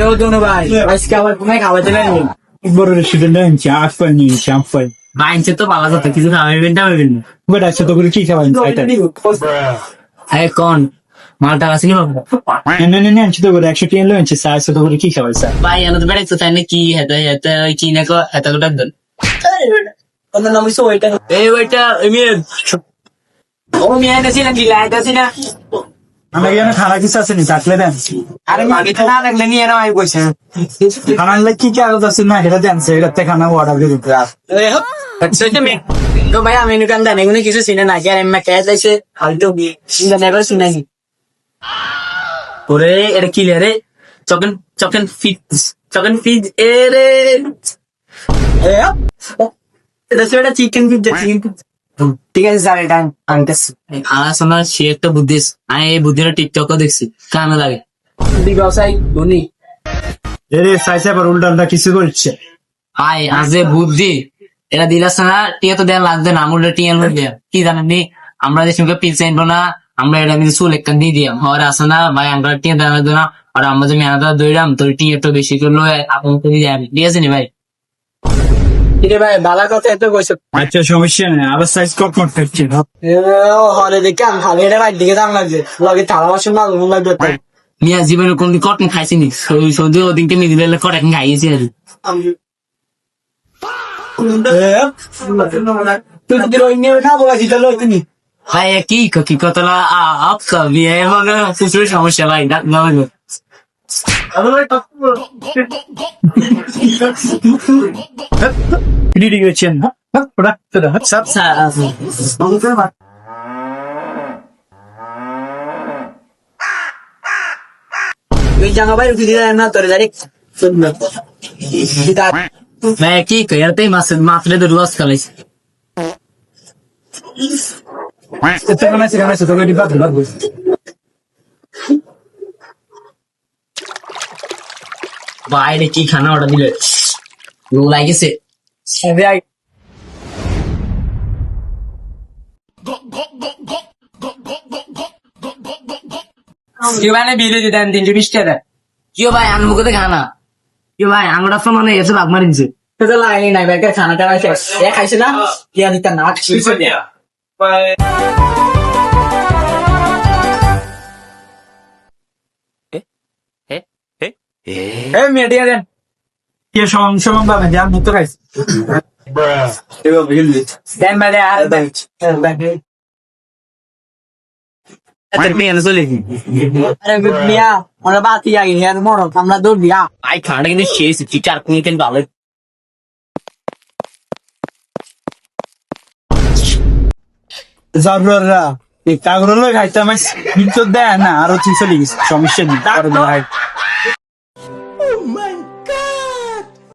কেউ তো না ভাই আজকে আবার তুমি খাওয়াতে নাই বড় রেস্টুরেন্ট আনছি আপেল নিয়েছি আপেল বাইনছে তো পালা যেত কিছু খাওয়াবেন টাবেন না বেটা আছে তো করে কি খাবেন এটা আরে কোন মালটা আছে কি বাবু না না না আনছি তো করে 100 টাকা আনছি সাইজ তো করে কি খাবেন স্যার ভাই এনে তো বেড়াইছো তাই না কি হেতে হেতে ওই কি না কো হেতে গোটা দেন কোন নাম হইছো ওইটা এই ওইটা ও মিয়া দেছি না দিলা দেছি না আমার এখানে খানা কিছু আছে নি থাকলে দেন আরে মাগে তো না লাগলে নিয়ে নাও আই কইছে খানা লাগলে কি কি আলাদা আছে না এটা জানছে এটা খানা অর্ডার দিয়ে দিতে আচ্ছা তুমি তো ভাই আমি নিকান দেন এগুলো কিছু চিনে না আর এমএ কে যাইছে ফালতু চিন্তা নেবার শুনাই ওরে এটা কি রে চকন চকন ফিজ এ রে এটা সেটা চিকেন পিজ্জা ঠিক আছে স্যার এটা আনতেছি আসলে সে একটা বুদ্ধি আমি এই বুদ্ধিটা টিকটকও দেখছি কামে লাগে ব্যবসায়ী ধনী এরে সাইজ আবার উল্টাটা কিছু করছে আয় আজে বুদ্ধি এরা দিলাস না টিয়া তো দেন লাগবে না আমুলটা টিয়া লইলে কি জানেন নি আমরা যে সঙ্গে পিল চাইবো না আমরা এটা কিন্তু চুল একটা দিয়ে দিয়াম আর আসে না ভাই আমরা টিয়া দেওয়া লাগবে না আর আমরা যে মেয়াদা দইরাম তোর টিয়া একটু বেশি করলো আপন করে দিয়ে আমি ঠিক আছে নি ভাই কিরে ভাই বালা কথা এত কইছো আচ্ছা সমস্যা নেই আবার সাইজ কট কট করছে হরে দেখে আমি খালি এটা ভাই দিকে দাম লাগছে লগে থালা বাসন না লাগবে মিয়া জীবনে কোনদিন কটন খাইছিনি সৌদি ওদিনকে মিডিলে কটন খাইয়েছি আর ভাই কি কি কতলা আপকা বিয়ে মানে প্রচুর সমস্যা ভাই ডাক না রেডি গেছেন হ্যাঁ প্রোডাক্ট সব তুই জামা ভাই উঠে দিলে না তোর ডাইরেক্ট मैं की करते मात्र तो रोज कॉलेज এখানে তো রেডি বাদ বাদ বাইরে কি খানা অর্ডার দিলে লো লাগেছে क्यों मैंने वीडियो दिया 320 টাকা क्यों भाई अनमुखते खाना क्यों भाई आंगड़ा तो मैंने ऐसे भाग मारी से तो लाइन नहीं बैठ के खाना टाना शेष ये खाइसे ना क्या दिता नाच किसे दिया ए मीडिया देन কে সমান ভাবে যার মতো খাইছে देन मैं आ रहा अरे मिया हमरा बात ही आ गई यार मोरो हमरा दूर दिया आई खाने के लिए शेष चार कुनी तीन बाले জাররা এই কাগরলো খাইতে আমার মিট দেয় না আরো চিজ চলে গেছে সমস্যা নেই